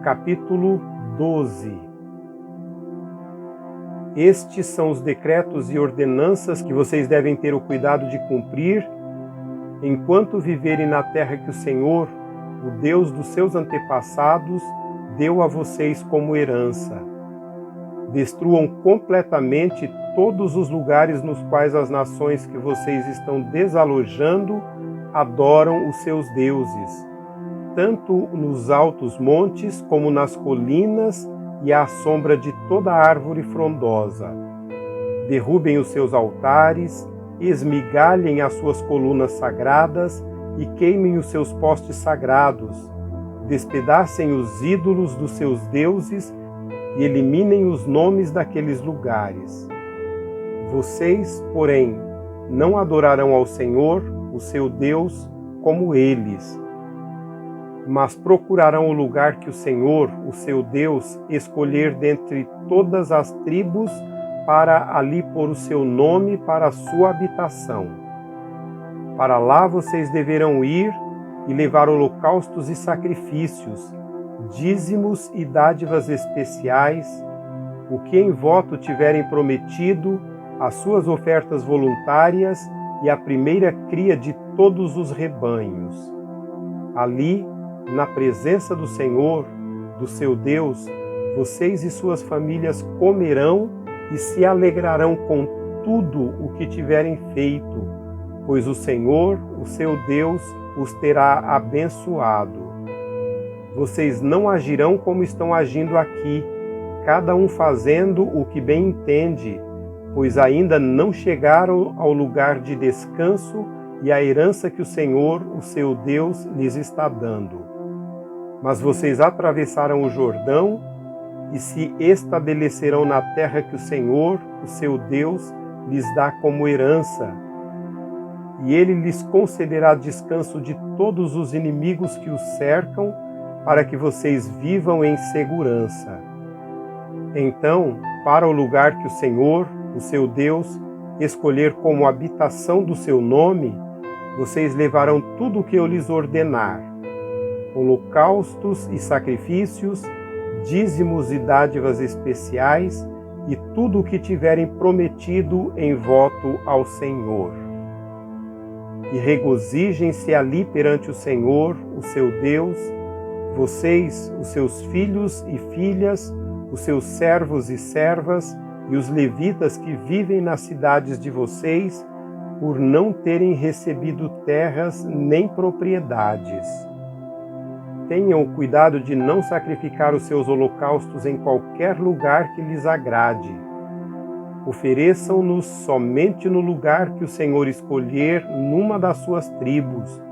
Capítulo 12. Estes são os decretos e ordenanças que vocês devem ter o cuidado de cumprir enquanto viverem na terra que o Senhor, o Deus dos seus antepassados, deu a vocês como herança. Destruam completamente todos os lugares nos quais as nações que vocês estão desalojando adoram os seus deuses, tanto nos altos montes como nas colinas e à sombra de toda árvore frondosa. Derrubem os seus altares, esmigalhem as suas colunas sagradas e queimem os seus postes sagrados. Despedacem os ídolos dos seus deuses e eliminem os nomes daqueles lugares. Vocês, porém, não adorarão ao Senhor, o seu Deus, como eles, mas procurarão o lugar que o Senhor, o seu Deus, escolher dentre todas as tribos para ali pôr o seu nome para a sua habitação. Para lá vocês deverão ir e levar holocaustos e sacrifícios, dízimos e dádivas especiais, o que em voto tiverem prometido, as suas ofertas voluntárias e a primeira cria de todos os rebanhos. Ali, na presença do Senhor, do seu Deus, vocês e suas famílias comerão e se alegrarão com tudo o que tiverem feito, pois o Senhor, o seu Deus, os terá abençoado. Vocês não agirão como estão agindo aqui, cada um fazendo o que bem entende, pois ainda não chegaram ao lugar de descanso e à herança que o Senhor, o seu Deus, lhes está dando. Mas vocês atravessaram o Jordão e se estabelecerão na terra que o Senhor, o seu Deus, lhes dá como herança. E ele lhes concederá descanso de todos os inimigos que os cercam, para que vocês vivam em segurança. Então, para o lugar que o Senhor, o seu Deus, escolher como habitação do seu nome, vocês levarão tudo o que eu lhes ordenar: holocaustos e sacrifícios, dízimos e dádivas especiais, e tudo o que tiverem prometido em voto ao Senhor. E regozijem-se ali perante o Senhor, o seu Deus, vocês, os seus filhos e filhas, os seus servos e servas, e os levitas que vivem nas cidades de vocês, por não terem recebido terras nem propriedades. Tenham cuidado de não sacrificar os seus holocaustos em qualquer lugar que lhes agrade. Ofereçam-nos somente no lugar que o Senhor escolher numa das suas tribos,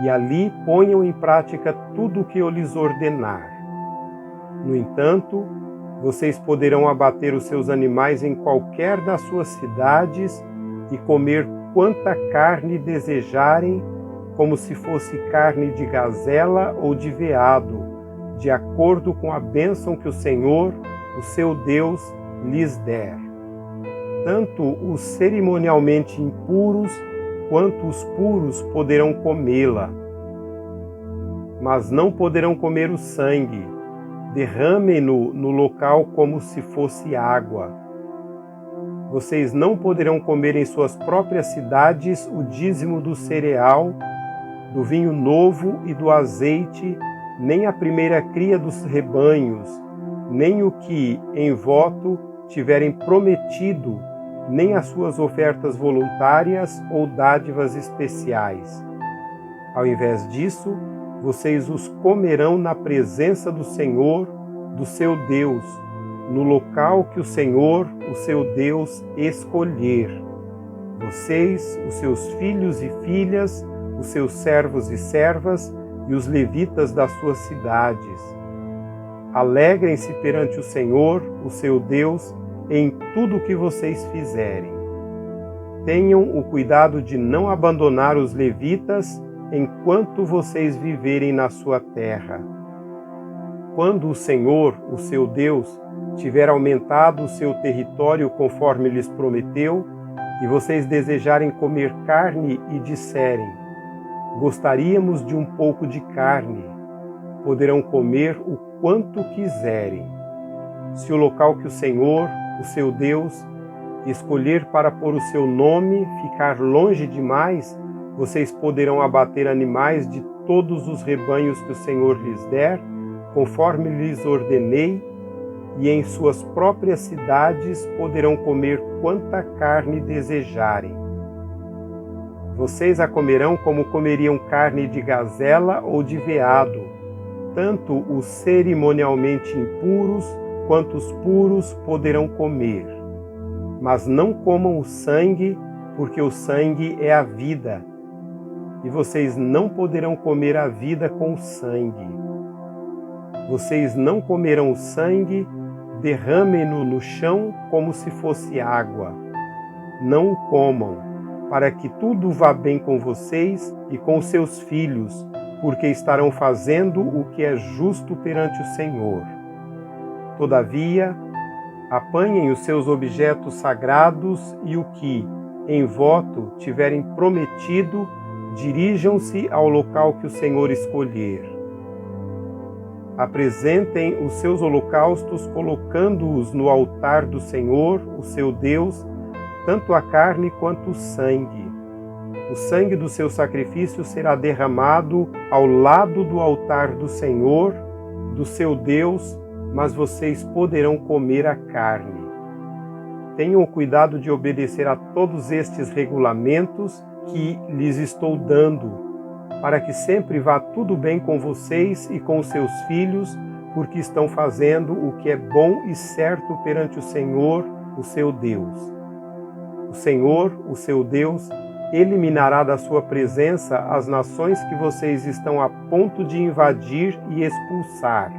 e ali ponham em prática tudo o que eu lhes ordenar. No entanto, vocês poderão abater os seus animais em qualquer das suas cidades e comer quanta carne desejarem, como se fosse carne de gazela ou de veado, de acordo com a bênção que o Senhor, o seu Deus, lhes der. Tanto os cerimonialmente impuros quanto os puros poderão comê-la. Mas não poderão comer o sangue. Derramem-no no local como se fosse água. Vocês não poderão comer em suas próprias cidades o dízimo do cereal, do vinho novo e do azeite, nem a primeira cria dos rebanhos, nem o que, em voto, tiverem prometido, nem as suas ofertas voluntárias ou dádivas especiais. Ao invés disso, vocês os comerão na presença do Senhor, do seu Deus, no local que o Senhor, o seu Deus, escolher. Vocês, os seus filhos e filhas, os seus servos e servas e os levitas das suas cidades. Alegrem-se perante o Senhor, o seu Deus, em tudo o que vocês fizerem. Tenham o cuidado de não abandonar os levitas enquanto vocês viverem na sua terra. Quando o Senhor, o seu Deus, tiver aumentado o seu território conforme lhes prometeu, e vocês desejarem comer carne e disserem: gostaríamos de um pouco de carne, poderão comer o quanto quiserem. Se o local que o Senhor, o seu Deus, escolher para pôr o seu nome ficar longe demais, vocês poderão abater animais de todos os rebanhos que o Senhor lhes der, conforme lhes ordenei, e em suas próprias cidades poderão comer quanta carne desejarem. Vocês a comerão como comeriam carne de gazela ou de veado, tanto os cerimonialmente impuros quanto os puros poderão comer. Mas não comam o sangue, porque o sangue é a vida, e vocês não poderão comer a vida com o sangue. Vocês não comerão o sangue, derramem-no no chão como se fosse água. Não o comam, para que tudo vá bem com vocês e com os seus filhos, porque estarão fazendo o que é justo perante o Senhor. Todavia, apanhem os seus objetos sagrados e o que, em voto, tiverem prometido, dirijam-se ao local que o Senhor escolher. Apresentem os seus holocaustos colocando-os no altar do Senhor, o seu Deus, tanto a carne quanto o sangue. O sangue do seu sacrifício será derramado ao lado do altar do Senhor, do seu Deus, mas vocês poderão comer a carne. Tenham o cuidado de obedecer a todos estes regulamentos que lhes estou dando, para que sempre vá tudo bem com vocês e com os seus filhos, porque estão fazendo o que é bom e certo perante o Senhor, o seu Deus. O Senhor, o seu Deus, eliminará da sua presença as nações que vocês estão a ponto de invadir e expulsar.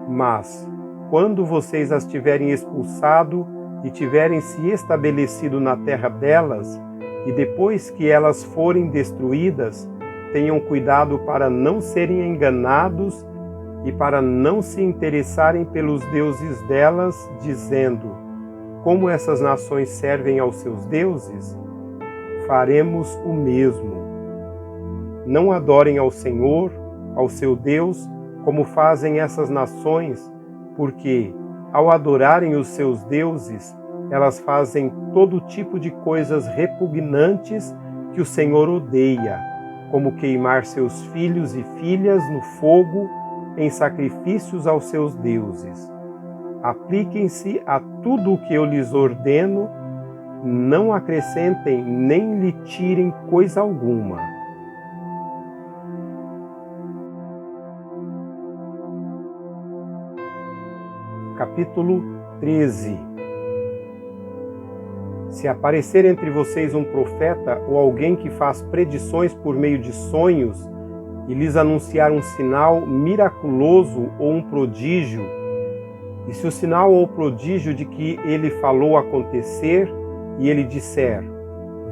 Mas, quando vocês as tiverem expulsado e tiverem se estabelecido na terra delas, e depois que elas forem destruídas, tenham cuidado para não serem enganados e para não se interessarem pelos deuses delas, dizendo: como essas nações servem aos seus deuses, faremos o mesmo. Não adorem ao Senhor, ao seu Deus, como fazem essas nações, porque, ao adorarem os seus deuses, elas fazem todo tipo de coisas repugnantes que o Senhor odeia, como queimar seus filhos e filhas no fogo em sacrifícios aos seus deuses. Apliquem-se a tudo o que eu lhes ordeno, não acrescentem nem lhe tirem coisa alguma. Capítulo 13. Se aparecer entre vocês um profeta ou alguém que faz predições por meio de sonhos e lhes anunciar um sinal miraculoso ou um prodígio, e se o sinal ou prodígio de que ele falou acontecer, e ele disser: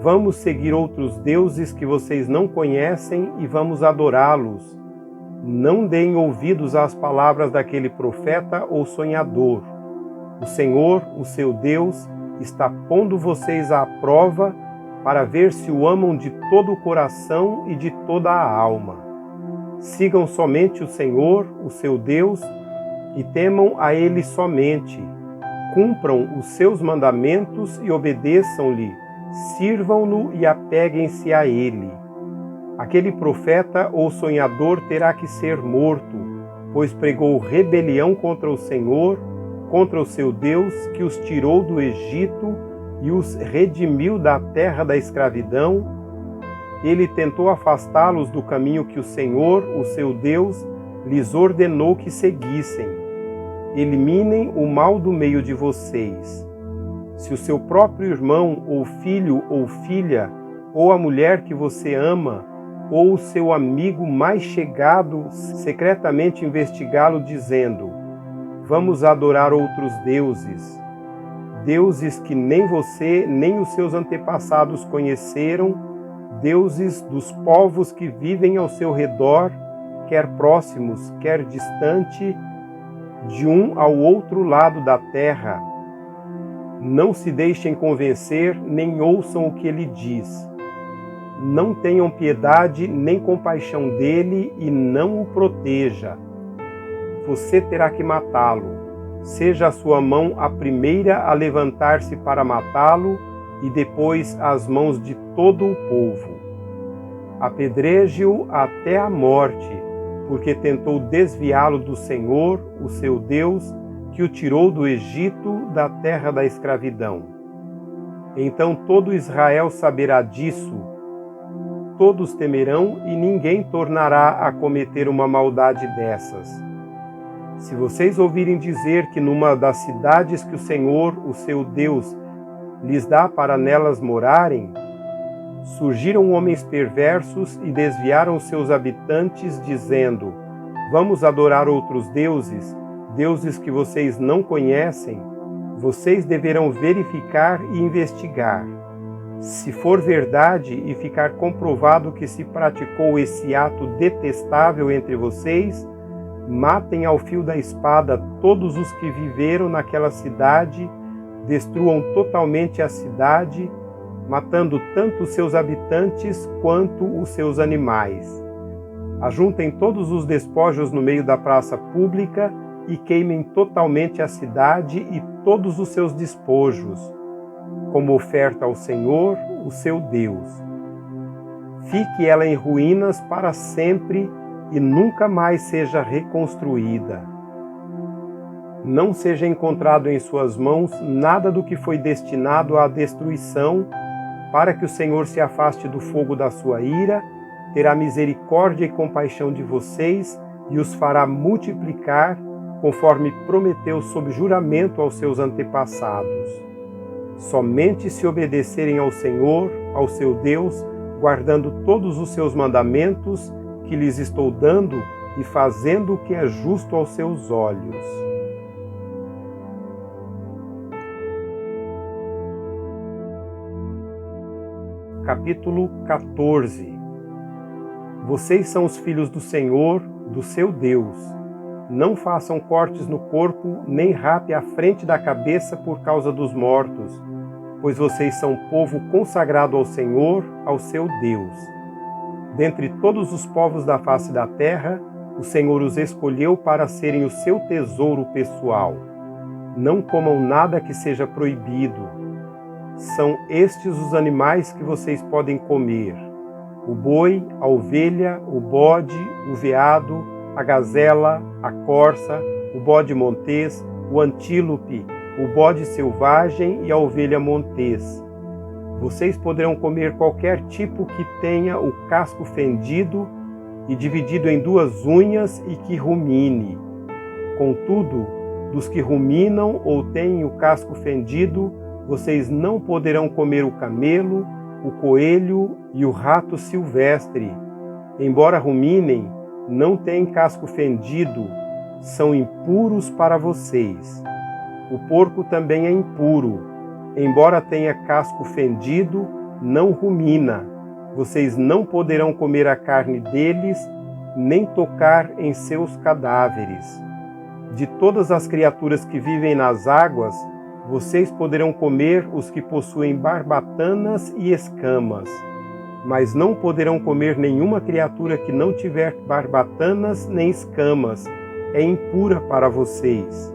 vamos seguir outros deuses que vocês não conhecem e vamos adorá-los, não deem ouvidos às palavras daquele profeta ou sonhador. O Senhor, o seu Deus, está pondo vocês à prova para ver se o amam de todo o coração e de toda a alma. Sigam somente o Senhor, o seu Deus, e temam a Ele somente. Cumpram os seus mandamentos e obedeçam-lhe, sirvam-no e apeguem-se a Ele. Aquele profeta ou sonhador terá que ser morto, pois pregou rebelião contra o Senhor, contra o seu Deus, que os tirou do Egito e os redimiu da terra da escravidão. Ele tentou afastá-los do caminho que o Senhor, o seu Deus, lhes ordenou que seguissem. Eliminem o mal do meio de vocês. Se o seu próprio irmão, ou filho, ou filha, ou a mulher que você ama, ou o seu amigo mais chegado, secretamente investigá-lo, dizendo: vamos adorar outros deuses, deuses que nem você nem os seus antepassados conheceram, deuses dos povos que vivem ao seu redor, quer próximos, quer distante, de um ao outro lado da terra. Não se deixem convencer, nem ouçam o que ele diz. não tenham piedade nem compaixão dele e não o proteja. Você terá que matá-lo. Seja a sua mão a primeira a levantar-se para matá-lo e depois as mãos de todo o povo. Apedreje-o até a morte, porque tentou desviá-lo do Senhor, o seu Deus, que o tirou do Egito, da terra da escravidão. Então todo Israel saberá disso. Todos temerão e ninguém tornará a cometer uma maldade dessas. Se vocês ouvirem dizer que numa das cidades que o Senhor, o seu Deus, lhes dá para nelas morarem, surgiram homens perversos e desviaram seus habitantes, dizendo: vamos adorar outros deuses, deuses que vocês não conhecem, vocês deverão verificar e investigar. Se for verdade e ficar comprovado que se praticou esse ato detestável entre vocês, matem ao fio da espada todos os que viveram naquela cidade, destruam totalmente a cidade, matando tanto os seus habitantes quanto os seus animais. Ajuntem todos os despojos no meio da praça pública e queimem totalmente a cidade e todos os seus despojos, como oferta ao Senhor, o seu Deus. Fique ela em ruínas para sempre e nunca mais seja reconstruída. Não seja encontrado em suas mãos nada do que foi destinado à destruição, para que o Senhor se afaste do fogo da sua ira, terá misericórdia e compaixão de vocês e os fará multiplicar, conforme prometeu sob juramento aos seus antepassados. Somente se obedecerem ao Senhor, ao seu Deus, guardando todos os seus mandamentos que lhes estou dando e fazendo o que é justo aos seus olhos. Capítulo 14. Vocês são os filhos do Senhor, do seu Deus. Não façam cortes no corpo, nem rape a frente da cabeça por causa dos mortos, pois vocês são povo consagrado ao Senhor, ao seu Deus. Dentre todos os povos da face da terra, o Senhor os escolheu para serem o seu tesouro pessoal. Não comam nada que seja proibido. São estes os animais que vocês podem comer: o boi, a ovelha, o bode, o veado, a gazela, a corça, o bode montês, o antílope, o bode selvagem e a ovelha montês. Vocês poderão comer qualquer tipo que tenha o casco fendido e dividido em duas unhas e que rumine. Contudo, dos que ruminam ou têm o casco fendido, vocês não poderão comer o camelo, o coelho e o rato silvestre. Embora ruminem, não têm casco fendido, são impuros para vocês. O porco também é impuro. Embora tenha casco fendido, não rumina. Vocês não poderão comer a carne deles, nem tocar em seus cadáveres. De todas as criaturas que vivem nas águas, vocês poderão comer os que possuem barbatanas e escamas, mas não poderão comer nenhuma criatura que não tiver barbatanas nem escamas, é impura para vocês.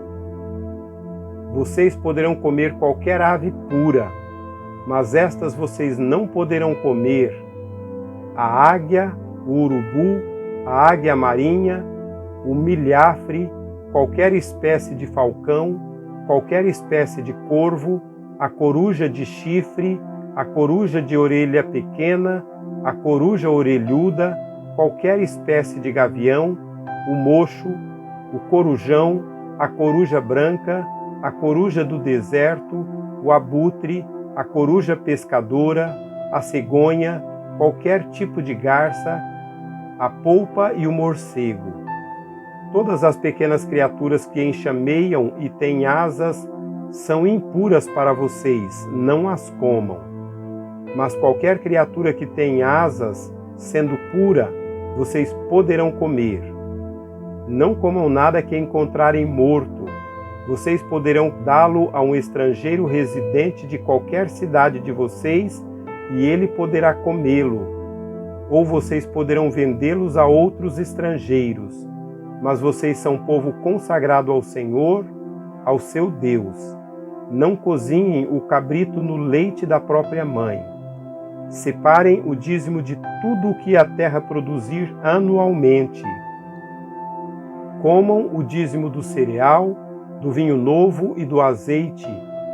Vocês poderão comer qualquer ave pura, mas estas vocês não poderão comer: a águia, o urubu, a águia marinha, o milhafre, qualquer espécie de falcão, qualquer espécie de corvo, a coruja de chifre, a coruja de orelha pequena, a coruja orelhuda, qualquer espécie de gavião, o mocho, o corujão, a coruja branca, a coruja do deserto, o abutre, a coruja pescadora, a cegonha, qualquer tipo de garça, a polpa e o morcego. Todas as pequenas criaturas que enxameiam e têm asas são impuras para vocês, não as comam. Mas qualquer criatura que tem asas, sendo pura, vocês poderão comer. Não comam nada que encontrarem morto. Vocês poderão dá-lo a um estrangeiro residente de qualquer cidade de vocês e ele poderá comê-lo, ou vocês poderão vendê-los a outros estrangeiros, mas vocês são povo consagrado ao Senhor, ao seu Deus. Não cozinhem o cabrito no leite da própria mãe. Separem o dízimo de tudo o que a terra produzir anualmente. Comam o dízimo do cereal, do vinho novo e do azeite,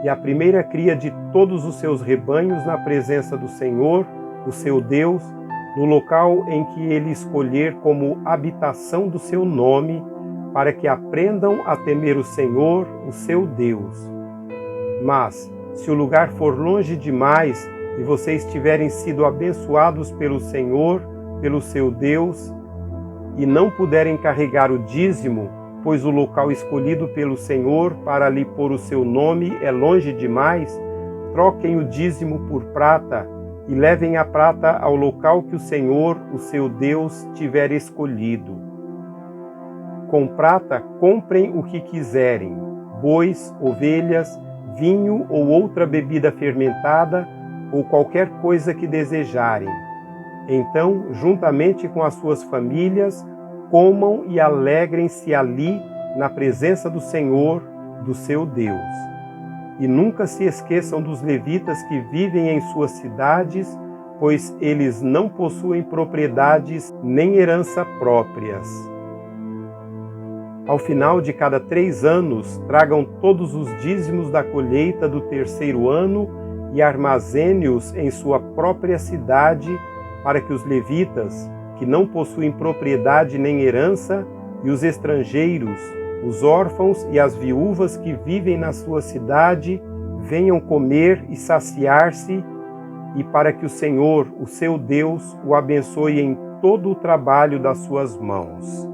e a primeira cria de todos os seus rebanhos na presença do Senhor, o seu Deus, no local em que ele escolher como habitação do seu nome, para que aprendam a temer o Senhor, o seu Deus. Mas, se o lugar for longe demais e vocês tiverem sido abençoados pelo Senhor, pelo seu Deus, e não puderem carregar o dízimo, pois o local escolhido pelo Senhor para lhe pôr o seu nome é longe demais, troquem o dízimo por prata e levem a prata ao local que o Senhor, o seu Deus, tiver escolhido. Com prata comprem o que quiserem, bois, ovelhas, vinho ou outra bebida fermentada, ou qualquer coisa que desejarem. Então, juntamente com as suas famílias, comam e alegrem-se ali, na presença do Senhor, do seu Deus. E nunca se esqueçam dos levitas que vivem em suas cidades, pois eles não possuem propriedades nem herança próprias. Ao final de cada 3 anos, tragam todos os dízimos da colheita do 3º ano e armazene-os em sua própria cidade, para que os levitas, que não possuem propriedade nem herança, e os estrangeiros, os órfãos e as viúvas que vivem na sua cidade, venham comer e saciar-se, e para que o Senhor, o seu Deus, o abençoe em todo o trabalho das suas mãos.